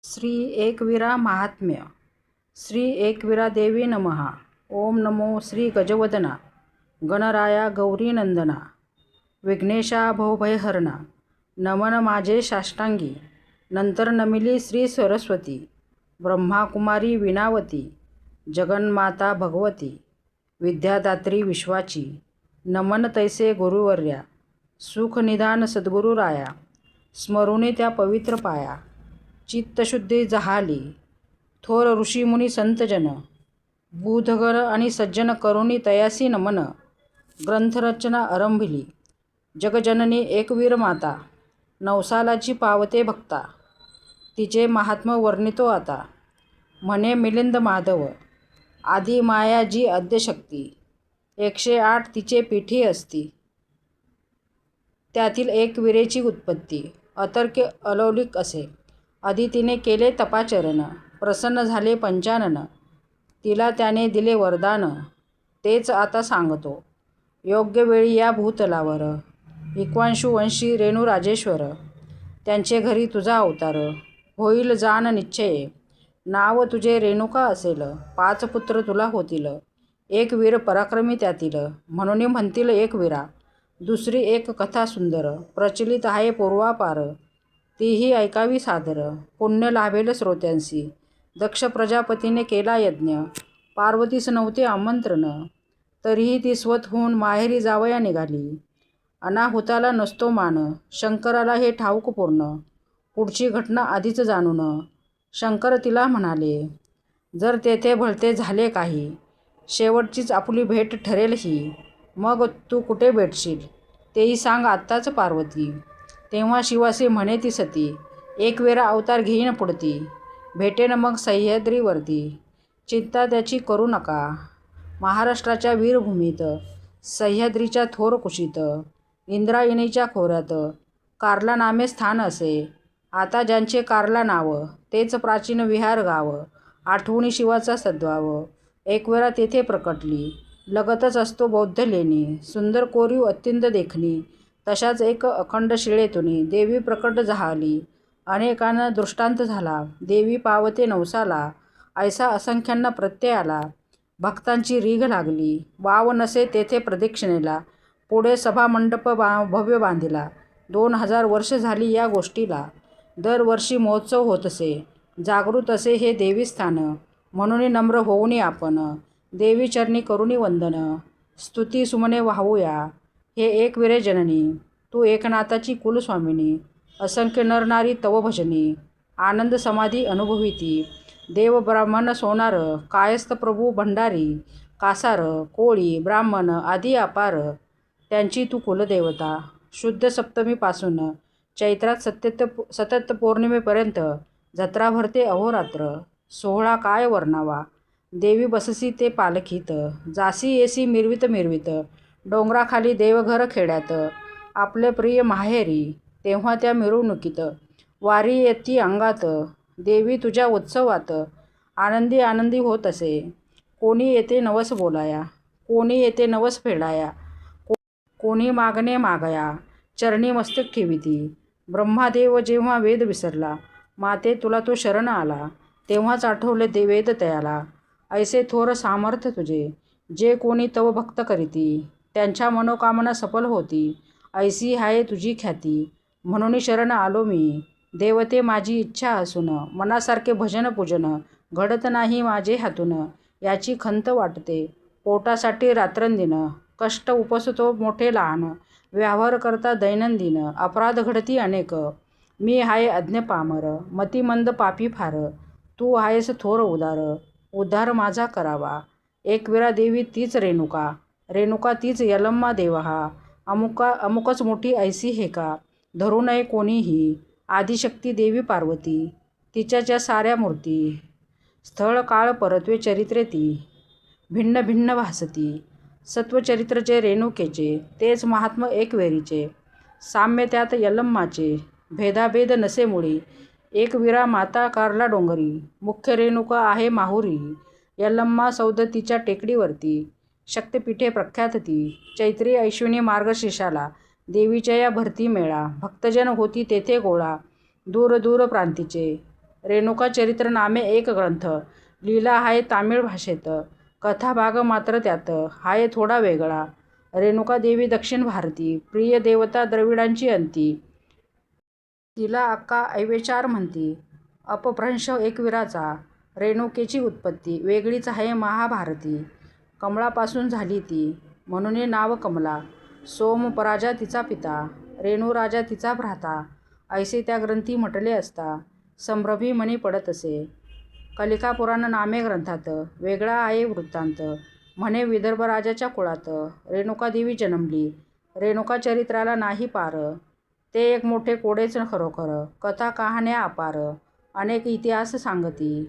श्री एकवीरा महात्म्य. श्री एकवीरा देवी नमः. ओम नमो श्री गजवदना गणराया गौरीनंदना विघ्नेशा भवभयहरणा. नमन माझे साष्टांगी. नंतर नमिली श्री सरस्वती. ब्रह्माकुमारी विनावती. जगन्माता भगवती. विद्यादात्री विश्वाची. नमन तैसे गुरुवर्या. सुख निदान सद्गुरुराया. स्मरुनी त्या पवित्र पाया. चित्तशुद्धी जहाली. थोर ऋषीमुनी संतजन. बुधगण आणि सज्जन करुणी तयासी नमन. ग्रंथरचना आरंभिली. जगजननी एकवीर माता. नवसालाची पावते भक्ता. तिचे महात्म्य वर्णितो आता. म्हणे मिलिंद माधव. आदी माया जी आद्यशक्ती. 108 तिचे पीठी असती. त्यातील एकवीरेची उत्पत्ती अतर्क्य अलौकिक असे. आधी तिने केले तपाचरण. प्रसन्न झाले पंचानन. तिला त्याने दिले वरदान. तेच आता सांगतो. योग्य वेळी या भूतलावर इक्ष्वाकू वंशी रेणुराजेश्वर. त्यांचे घरी तुझा अवतार. होईल जाण निश्चये. नाव तुझे रेणुका असेल. 5 पुत्र तुला होतील. एक वीर पराक्रमी त्यातील. म्हणून म्हणतील एकवीरा. दुसरी एक कथा सुंदर प्रचलित आहे पूर्वापार. तीही ऐकावी सादर. पुण्य लाभेल श्रोत्यांसी. दक्ष प्रजापतीने केला यज्ञ. पार्वतीस नव्हते आमंत्रण. तरीही ती स्वत होऊन माहेरी जावया निघाली. अनाहुताला नसतो मान. शंकराला हे ठाऊक पूर्ण. पुढची घटना आधीच जाणून. शंकर तिला म्हणाले, जर तेथे भलते झाले काही. शेवटचीच आपली भेट ठरेल ही. मग तू कुठे भेटशील तेही सांग आत्ताच पार्वती. तेव्हा शिवासी म्हणे ती सती. एकवीरा अवतार घेईन पुढती. भेटेन मग सह्याद्रीवरती. चिंता त्याची करू नका. महाराष्ट्राच्या वीरभूमीत. सह्याद्रीच्या थोर कुशीत. इंद्रायणीच्या खोऱ्यात. कार्ला नामे स्थान असे. आता ज्यांचे कार्ला नाव. तेच प्राचीन विहार गाव. आठवणी शिवाचा सद्भाव. एकवीरा तेथे प्रकटली. लगतच असतो बौद्ध लेणी. सुंदर कोरीव अत्यंत देखणी. तशाच एक अखंड शिळेतुनी देवी प्रकट झाली. अनेकांना दृष्टांत झाला. देवी पावते नवसाला. ऐसा असंख्यांना प्रत्यय आला. भक्तांची रीघ लागली. वाव नसे तेथे प्रदक्षिणेला. पुढे सभामंडप भव्य बांधिला. 2000 वर्ष झाली या गोष्टीला. दरवर्षी महोत्सव होत असे. जागृत असे हे देवीस्थान. म्हणून नम्र होऊनी आपण. देवी चरणी करुणी वंदन. स्तुती सुमने वाहूया. हे एकवीरे जननी. तू एकनाथाची कुलस्वामिनी. असंख्य नरनारी तव भजनी. आनंद समाधी अनुभविती. देव ब्राह्मण सोनार. कायस्थ प्रभू भंडारी. कासार कोळी ब्राह्मण आदी अपार. त्यांची तू कुलदेवता. शुद्ध सप्तमीपासून चैत्रात सतत पौर्णिमेपर्यंत जत्रा भरते अहोरात्र. सोहळा काय वर्णावा. देवी बससी ते पालखीत. जासी येसी मिरवित मिरवित. डोंगराखाली देवघर खेड्यात. आपले प्रिय माहेरी. तेव्हा त्या मिरवणुकीत. वारी येती अंगात. देवी तुझ्या उत्सवात. आनंदी आनंदी होत असे. कोणी येते नवस बोलाया. कोणी येते नवस फेडाया. कोणी मागणे मागया. चरणी मस्तक ठेविती. ब्रह्मादेव जेव्हा वेद विसरला. माते तुला तो शरण आला. तेव्हाच आठवले वेद तयाला. ऐसे थोर सामर्थ्य तुझे. जे कोणी तव भक्त करीती. त्यांच्या मनोकामना सफल होती. ऐसी आहे तुझी ख्याती. म्हणून शरण आलो मी. देवते माझी इच्छा असून. मनासारखे भजन पूजन घडत नाही माझे हातून. याची खंत वाटते. पोटासाठी रात्रंदिन. कष्ट उपसतो मोठे लहान. व्यवहार करता दैनंदिन. अपराध घडती अनेक. मी आहे अज्ञ पामर. मतिमंद पापी फार. तू आहेस थोर उदार. उद्धार माझा करावा. एकवीरा देवी तीच रेणुका. रेणुका तीच यलम्मा देवा हा. अमुकच मोठी ऐसी हे का. धरू नये कोणीही. आदिशक्ती देवी पार्वती. तिच्याच्या साऱ्या मूर्ती. स्थळ काळ परत्वे चरित्रे ती. भिन्न भिन्न भासती. सत्वचरित्रचे रेणुकेचे. तेच महात्म एकवेरीचे. साम्य त्यात यलम्माचे. भेदाभेद नसे मुळी. एकवीरा माता कार्ला डोंगरी. मुख्य रेणुका आहे माहुरी. यलम्मा सौदत्तीच्या टेकडीवरती. शक्तिपीठे प्रख्यात ती. चैत्री ऐश्विनी मार्गशीर्षाला. देवीच्या या भरती मेळा. भक्तजन होती तेथे गोळा. दूर दूर प्रांतीचे. रेणुका चरित्र नामे एक ग्रंथ. लीला आहे तामिळ भाषेत, कथाभाग मात्र त्यात हाय थोडा वेगळा. रेणुका देवी दक्षिण भारती, प्रिय देवता द्रविडांची अंती. तिला अक्का ऐवेचार म्हणती, अपभ्रंश एकवीराचा. रेणुकेची उत्पत्ती वेगळीच आहे महाभारती. कमळापासून झाली ती, म्हणून नाव कमला. सोमपराजा तिचा पिता, रेणुराजा तिचा भ्राता. ऐसे त्या ग्रंथी म्हटले असता, संभ्रमी मनी पडत असे. कलिकापुराण नामे ग्रंथात वेगळा आहे वृत्तांत. म्हणे विदर्भ राजाच्या कुळात रेणुका देवी जन्मली. रेणुका चरित्राला नाही पार, ते एक मोठे कोडेच खरोखर. कथा कहाण्या अपार, अनेक इतिहास सांगती.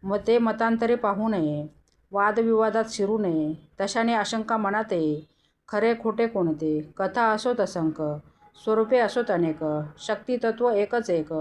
मते मतांतरे पाहू नये, वादविवादात शिरू नये. तशाने आशंका मनात येई, खरे खोटे कोणते. कथा असोत असंख्य, स्वरूपे असोत अनेक. शक्तितत्व एकच एक,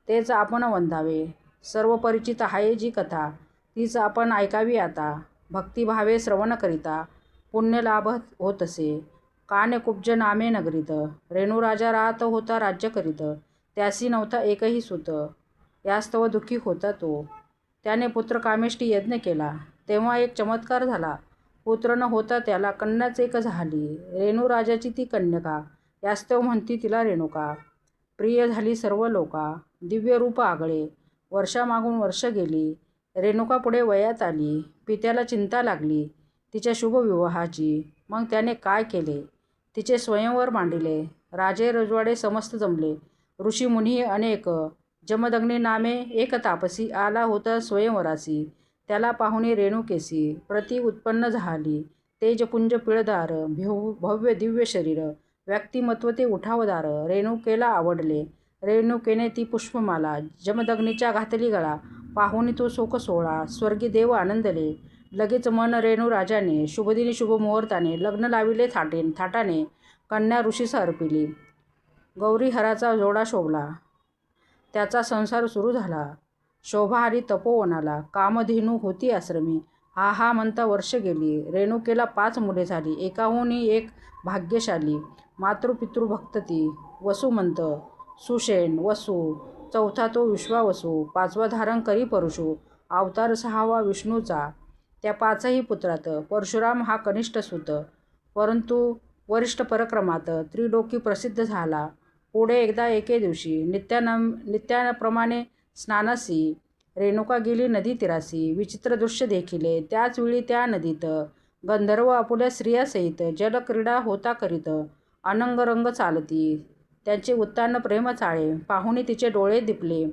तेच आपण वंदावे. सर्व परिचित आहे जी कथा, तीच आपण ऐकावी आता. भक्तिभावे श्रवण करिता, पुण्यलाभ होत असे. कानकुब्ज नामे नगरीत, रेणुराजा राहत होता राज्य करीत. त्यासी नव्हता एकही सूत, यास्तव दुःखी होता तो. त्याने पुत्र कामेष्टी यज्ञ केला, तेव्हा एक चमत्कार झाला. पुत्र न होता त्याला कन्याच एक झाली. रेणुराजाची ती कन्यका, यास्तव म्हणती तिला रेणुका. प्रिय झाली सर्व लोका, दिव्य रूप आगळे. वर्षामागून वर्ष गेली, रेणुका पुढे वयात आली. पित्याला चिंता लागली तिच्या शुभ विवाहाची. मग त्याने काय केले, तिचे स्वयंवर मांडिले. राजे रजवाडे समस्त जमले, ऋषीमुनी अनेक. जमदग्नी नामे एक तापसी, आला होता स्वयंवरासी. त्याला पाहुणी रेणुकेसी, प्रति उत्पन्न झाली. तेजपुंज पिळदार, भव्य दिव्य शरीर, व्यक्तिमत्व ते उठावदार. रेणुकेला आवडले, रेणुकेने ती पुष्पमाला जमदग्नीच्या घातली गळा. पाहुणी तो शोक सोहळा, स्वर्गी देव आनंदले. लगेच मन रेणुराजाने, शुभदिनी शुभमुहूर्ताने लग्न लाविले थाटाने. कन्या ऋषीस अर्पिली, गौरीहराचा जोडा शोभला. त्याचा संसार सुरू झाला. शोभा आली तपोवनाला, कामधेनू होती आश्रमी. हा हा म्हणता वर्ष गेली, रेणुकेला 5 मुले झाली. एकाहून एक भाग्यशाली, मातृपितृभक्त ती. वसुमंत, सुषेण, वसु. चौथा तो विश्वावसू, 5वा धारण करी परशु. अवतार 6वा विष्णूचा, त्या 5ही पुत्रात परशुराम हा कनिष्ठ सूत. परंतु वरिष्ठ पराक्रमात त्रिलोकी प्रसिद्ध झाला. पुढे एकदा एके दिवशी नित्याप्रमाणे स्नानासी रेणुका गेली नदी तीरासी. विचित्र दृश्य देखिले त्याच वेळी त्या नदीत. गंधर्व आपुल्या स्त्रियासहित जलक्रीडा होता करीत. अनंगरंग चालती, त्यांचे उत्तान प्रेम चाळे. पाहुणी तिचे डोळे दिपले,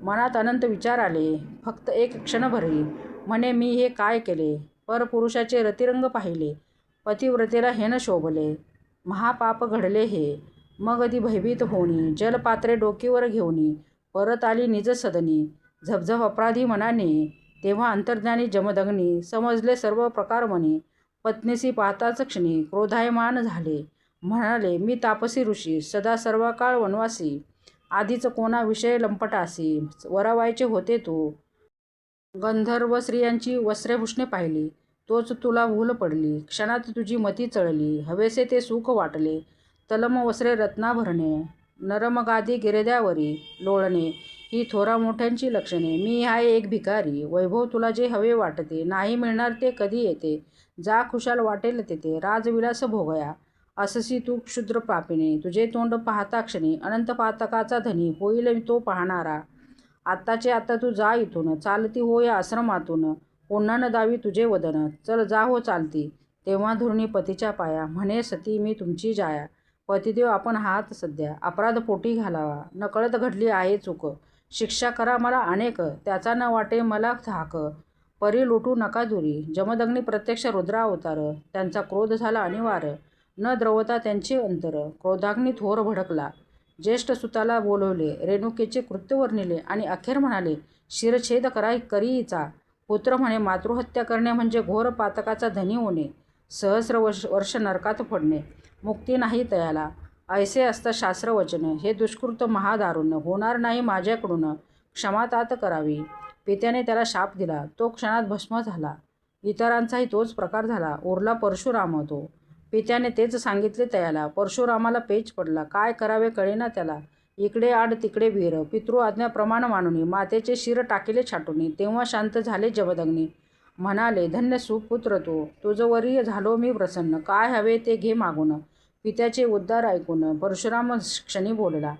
मनात अनंत विचार आले. फक्त एक क्षणभरी म्हणे, मी हे काय केले. परपुरुषाचे रतिरंग पाहिले, पतिव्रतेला हेन शोभले. महापाप घडले हे. मग ती भयभीत होऊनी, जलपात्रे डोकीवर घेऊनी परत आली निज सदनी. झपझप अपराधी मनाने, तेव्हा अंतर्ज्ञानी जमदग्नी समजले सर्व प्रकार मनी. पत्नीसी पाहताच क्षणी क्रोधायमान झाले. म्हणाले, मी तापसी ऋषी, सदा सर्व काळ वनवासी. आधीच कोणा विषय लंपटासी, वरावायचे होते तू. गंधर्व स्त्रियांची वस्त्रेभूषणे पाहिली, तोच तुला भूल पडली. क्षणात तुझी मती चळली, हवेसे ते सुख वाटले. तलम वस्त्रे रत्नाभरणे, नरम गादी गिरद्यावरी लोळणे, ही थोरा मोठ्यांची लक्षणे. मी आहे एक भिकारी, वैभव तुला जे हवे वाटते. नाही मिळणार ते कधी येते, जा खुशाल वाटेल तेथे. राजविलास भोगया, अससी तू क्षुद्र पापिणे. तुझे तोंड पाहता क्षणी, अनंत पातकाचा धनी होईल तो पाहणारा. आत्ताचे आता तू जा इथून, चालती हो या आश्रमातून. पुन्हा न दावी तुझे वदन, चल जा हो चालती. तेव्हा धुरणी पतीच्या पाया, म्हणे सती मी तुमची जाया. पतिदेव आपण आहात सध्या, अपराध पोटी घालावा. नकळत घडली आहे चूक, शिक्षा करा मला अनेक. त्याचा न वाटे मला धाक, परी लुटू नका दुरी. जमदग्नी प्रत्यक्ष रुद्रावतार, त्यांचा क्रोध झाला अनिवार. न द्रवता त्यांचे अंतर, क्रोधाग्नी थोर भडकला. ज्येष्ठ सुताला बोलवले, रेणुकेचे कृत्य वर्णिले आणि अखेर म्हणाले, शिरछेद करीचा. पुत्र म्हणे, मातृहत्या करणे म्हणजे घोर पातकाचा धनी होणे, सहस्र वर्ष नरकात पडणे, मुक्ती नाही तयाला. ऐसे असता शास्त्रवचन, हे दुष्कृत महादारुण होणार नाही माझ्याकडून, क्षमा तात करावी. पित्याने त्याला शाप दिला, तो क्षणात भस्म झाला. इतरांचाही तोच प्रकार झाला. उरला परशुराम तो. पित्याने तेच सांगितले तयाला. परशुरामाला पेच पडला, काय करावे कळेना त्याला. इकडे आड तिकडे विहीर. पितृ आज्ञा प्रमाण मानुनी मातेचे शिर टाकिले छाटुनी. तेव्हा शांत झाले जमदग्नी. म्हणाले, धन्य सुपुत्र तू, तुझवरी झालो मी प्रसन्न. काय हवे ते घे मागून. पित्याचे उद्गार ऐकून परशुराम क्षणी बोलला,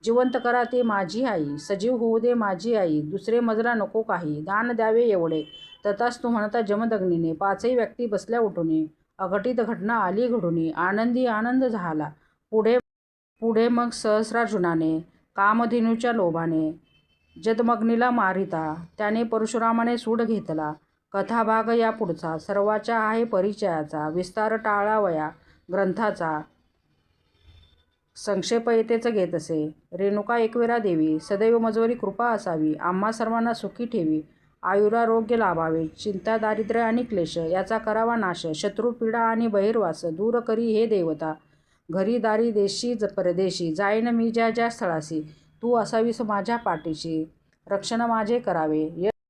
जिवंत करा ती माझी आई, सजीव होऊ दे माझी आई, दुसरे मजला नको काही, दान द्यावे एवढे. तथास्तु म्हणता जमदग्नीने पाचही व्यक्ती बसल्या उठुनी. अघटित घटना आली घडुनी. आनंदी आनंद झाला. पुढे मग सहस्रार्जुनाने कामधेनूच्या लोभाने जमदग्नीला मारिता त्याने परशुरामाने सूड घेतला. कथाभाग या पुढचा सर्वाचा आहे परिचयाचा. विस्तार टाळावया ग्रंथाचा, संक्षेप येथेच घेत असे. रेणुका एकविरा देवी, सदैव मजवरी कृपा असावी. आम्हा सर्वांना सुखी ठेवी. आयुरारोग्य लाभावे. चिंता दारिद्र्य आणि क्लेश याचा करावा नाश. शत्रू पीडा आणि बहिर्वास दूर करी हे देवता. घरी दारी देशी परदेशी जाईन मी ज्या ज्या स्थळासी. तू असावीस माझ्या पाठीशी. रक्षण माझे करावे.